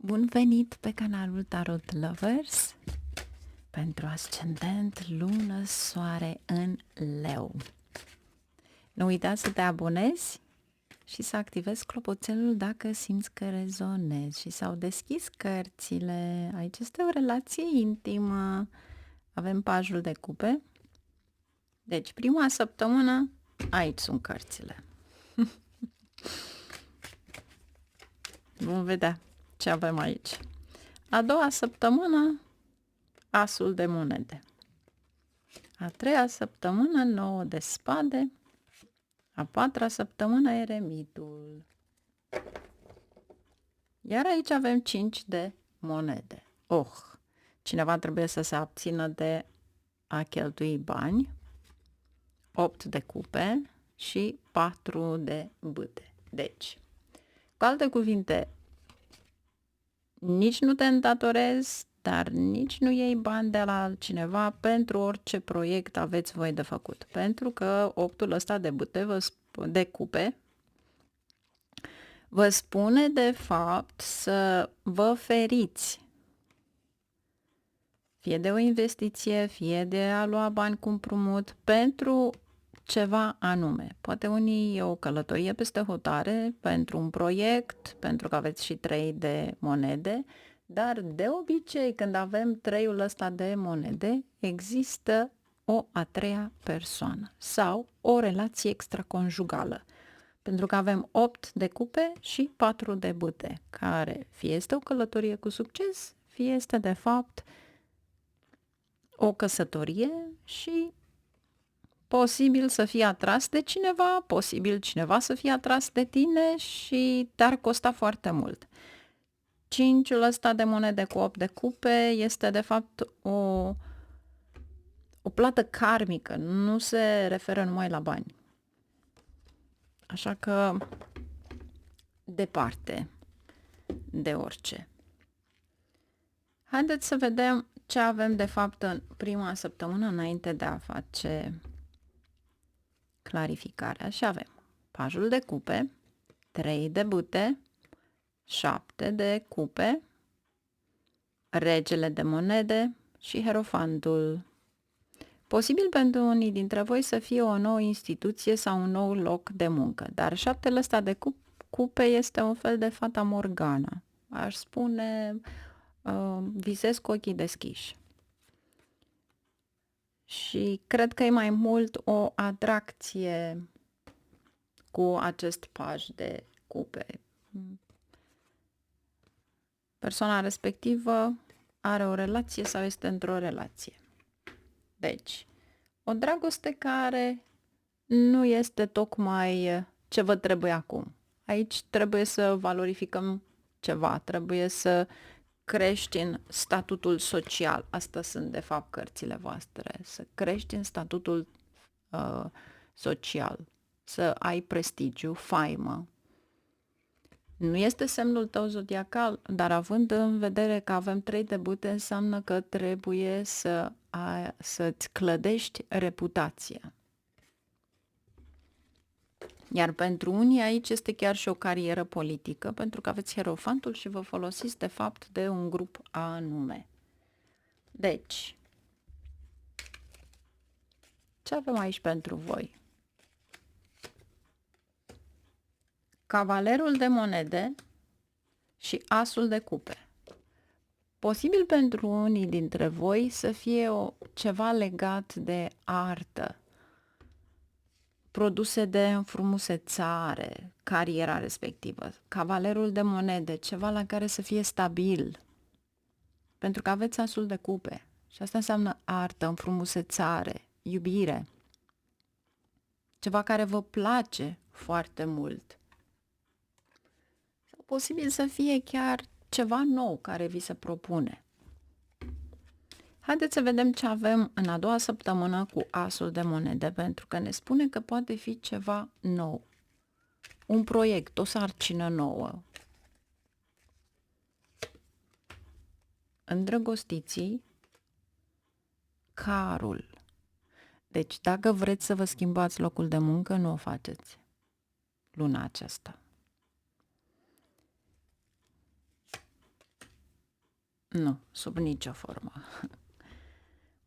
Bun venit pe canalul Tarot Lovers pentru ascendent, lună, soare în Leu. Nu uita să te abonezi și să activezi clopoțelul dacă simți că rezonezi și s-au deschis cărțile. Aici este o relație intimă. Avem pajul de cupe. Deci prima săptămână, aici sunt cărțile. Vom vedea ce avem aici. A doua săptămână, asul de monede. A treia săptămână, 9 de spade. A patra săptămână, eremitul. Iar aici avem 5 de monede. Cineva trebuie să se abțină de a cheltui bani. 8 de cupe și 4 de bâte. Deci, cu alte cuvinte, nici nu te îndatorezi, dar nici nu iei bani de la altcineva pentru orice proiect aveți voi de făcut. Pentru că optul ăsta de bâte, de cupe, vă spune de fapt să vă feriți. Fie de o investiție, fie de a lua bani cu împrumut pentru ceva anume. Poate unii e o călătorie peste hotare pentru un proiect, pentru că aveți și 3 de monede, dar de obicei când avem 3-ul ăsta de monede, există o a treia persoană sau o relație extraconjugală. Pentru că avem 8 de cupe și 4 de bâte, care fie este o călătorie cu succes, fie este de fapt o căsătorie și posibil să fii atras de cineva, posibil cineva să fie atras de tine și te-ar costa foarte mult. 5-ul ăsta de monede cu 8 de cupe este de fapt o plată karmică, nu se referă numai la bani. Așa că departe de orice. Haideți să vedem ce avem de fapt în prima săptămână înainte de a face clarificarea. Și avem pajul de cupe, 3 de bâte, 7 de cupe, regele de monede și hierofantul. Posibil pentru unii dintre voi să fie o nouă instituție sau un nou loc de muncă, dar 7-le ăsta de cupe este un fel de fata Morgana. Aș spune, visez cu ochii deschiși. Și cred că e mai mult o atracție cu acest paj de cupe. Persoana respectivă are o relație sau este într-o relație. Deci, o dragoste care nu este tocmai ce vă trebuie acum. Aici trebuie să valorificăm ceva, trebuie să crești în statutul social. Astea sunt, de fapt, cărțile voastre. Să crești în statutul social, să ai prestigiu, faimă. Nu este semnul tău zodiacal, dar având în vedere că avem 3 de bâte, înseamnă că trebuie să-ți clădești reputația. Iar pentru unii aici este chiar și o carieră politică, pentru că aveți hierofantul și vă folosiți de fapt de un grup anume. Deci, ce avem aici pentru voi? Cavalerul de monede și asul de cupe. Posibil pentru unii dintre voi să fie ceva legat de artă, produse de înfrumusețare, cariera respectivă. Cavalerul de monede, ceva la care să fie stabil, pentru că aveți asul de cupe și asta înseamnă artă, înfrumusețare, iubire, ceva care vă place foarte mult. Sau posibil să fie chiar ceva nou care vi se propune. Haideți să vedem ce avem în a doua săptămână cu asul de monede, pentru că ne spune că poate fi ceva nou. Un proiect, o sarcină nouă. Îndrăgostiții, carul. Deci dacă vreți să vă schimbați locul de muncă, nu o faceți luna aceasta. Nu, sub nicio formă.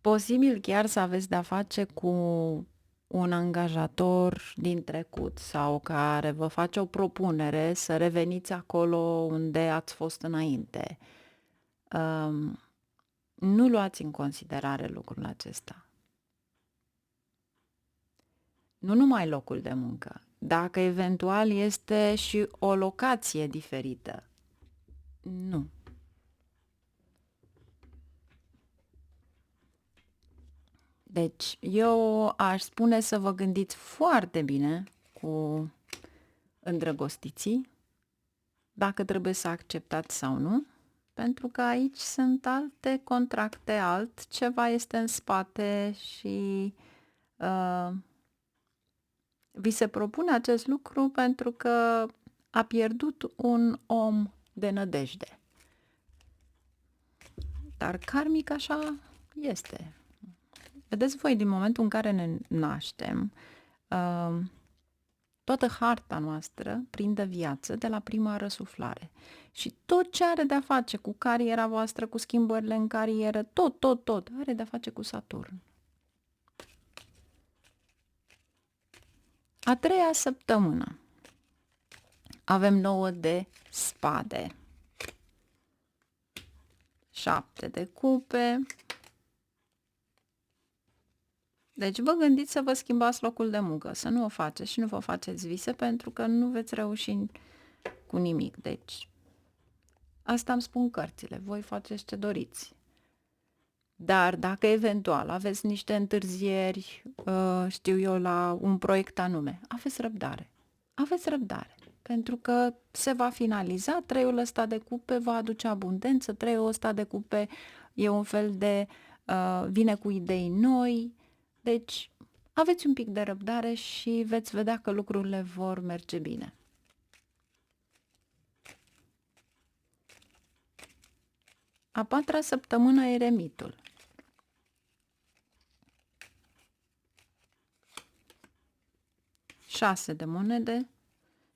Posibil chiar să aveți de-a face cu un angajator din trecut sau care vă face o propunere să reveniți acolo unde ați fost înainte. Nu luați în considerare lucrul acesta. Nu numai locul de muncă, dacă eventual este și o locație diferită. Nu. Deci, eu aș spune să vă gândiți foarte bine cu îndrăgostiții, dacă trebuie să acceptați sau nu, pentru că aici sunt alte contracte, altceva este în spate și vi se propune acest lucru pentru că a pierdut un om de nădejde. Dar karmic așa este. Vedeți voi, din momentul în care ne naștem, toată harta noastră prinde viață de la prima răsuflare. Și tot ce are de-a face cu cariera voastră, cu schimbările în carieră, tot are de-a face cu Saturn. A treia săptămână avem 9 de spade, 7 de cupe. Deci vă gândiți să vă schimbați locul de muncă, să nu o faceți și nu vă faceți vise pentru că nu veți reuși cu nimic. Deci asta îmi spun cărțile, voi faceți ce doriți. Dar dacă eventual aveți niște întârzieri, știu eu, la un proiect anume, aveți răbdare. Aveți răbdare, pentru că se va finaliza, treiul ăsta de cupe va aduce abundență, treiul ăsta de cupe e un fel de, vine cu idei noi, deci aveți un pic de răbdare și veți vedea că lucrurile vor merge bine. A patra săptămână eremitul. Șase de monede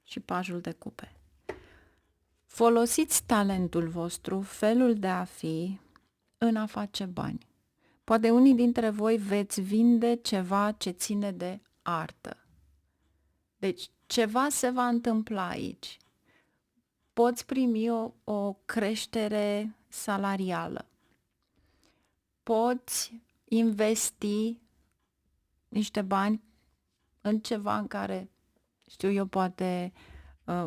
și pajul de cupe. Folosiți talentul vostru, felul de a fi, în a face bani. Poate unii dintre voi veți vinde ceva ce ține de artă. Deci ceva se va întâmpla aici. Poți primi o creștere salarială. Poți investi niște bani în ceva în care, știu eu, poate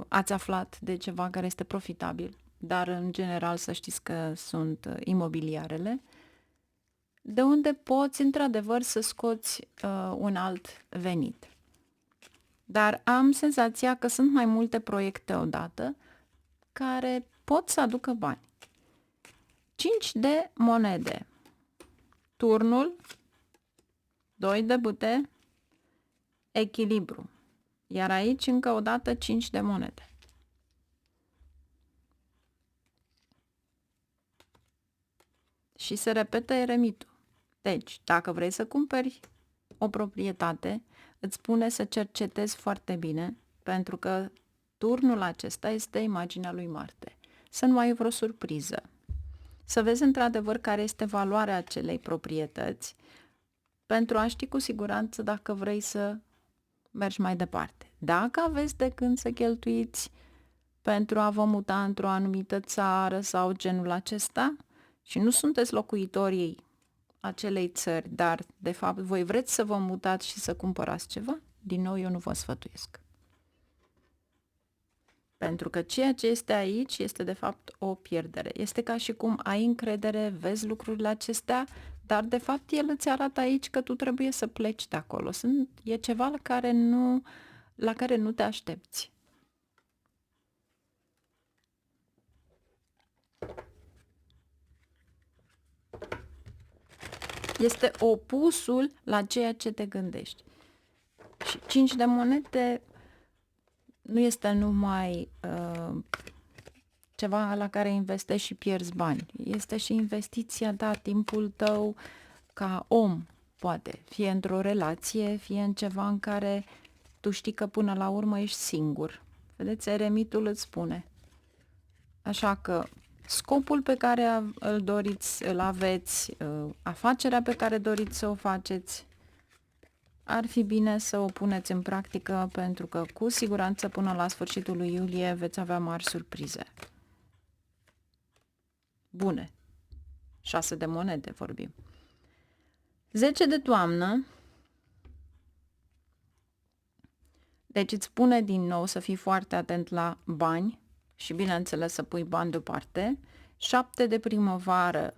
ați aflat de ceva care este profitabil, dar în general să știți că sunt imobiliarele, de unde poți într-adevăr să scoți un alt venit. Dar am senzația că sunt mai multe proiecte odată care pot să aducă bani. 5 de monede. Turnul, 2 de bâte, echilibru. Iar aici încă o dată 5 de monede. Și se repetă eremitul. Deci, dacă vrei să cumperi o proprietate, îți spune să cercetezi foarte bine, pentru că turnul acesta este imaginea lui Marte. Să nu ai vreo surpriză. Să vezi într-adevăr care este valoarea acelei proprietăți, pentru a ști cu siguranță dacă vrei să mergi mai departe. Dacă aveți de gând să cheltuiți pentru a vă muta într-o anumită țară sau genul acesta și nu sunteți locuitorii acelei țări, dar de fapt voi vreți să vă mutați și să cumpărați ceva, din nou eu nu vă sfătuiesc. Pentru că ceea ce este aici este de fapt o pierdere. Este ca și cum ai încredere, vezi lucrurile acestea, dar de fapt el îți arată aici că tu trebuie să pleci de acolo. E ceva la care nu te aștepți. Este opusul la ceea ce te gândești. Și 5 de monede nu este numai ceva la care investești și pierzi bani. Este și investiția, da, timpul tău ca om, poate. Fie într-o relație, fie în ceva în care tu știi că până la urmă ești singur. Vedeți, eremitul îți spune. Așa că scopul pe care îl doriți, îl aveți, afacerea pe care doriți să o faceți, ar fi bine să o puneți în practică, pentru că cu siguranță până la sfârșitul lui iulie veți avea mari surprize. Bune. 6 de monede vorbim. 10 de toamnă. Deci îți spune din nou să fii foarte atent la bani și bineînțeles să pui bani deoparte. 7 de primăvară,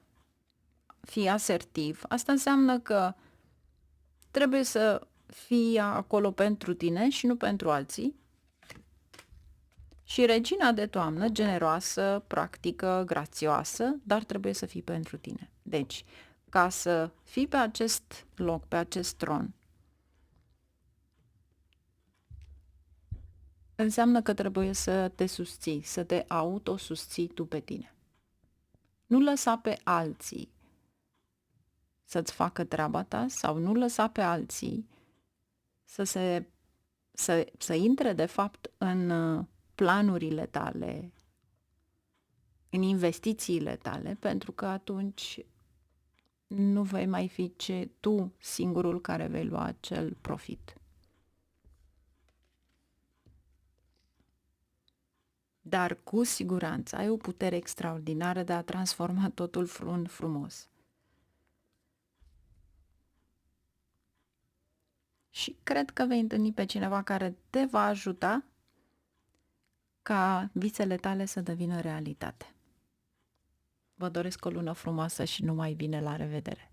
fii asertiv. Asta înseamnă că trebuie să fii acolo pentru tine și nu pentru alții. Și regina de toamnă, generoasă, practică, grațioasă, dar trebuie să fii pentru tine. Deci, ca să fii pe acest loc, pe acest tron, înseamnă că trebuie să te susții, să te autosusții tu pe tine. Nu lăsa pe alții să-ți facă treaba ta sau nu lăsa pe alții să intre de fapt în planurile tale, în investițiile tale, pentru că atunci nu vei mai fi tu singurul care vei lua acel profit. Dar cu siguranță ai o putere extraordinară de a transforma totul în frumos. Și cred că vei întâlni pe cineva care te va ajuta ca visele tale să devină realitate. Vă doresc o lună frumoasă și numai bine, la revedere!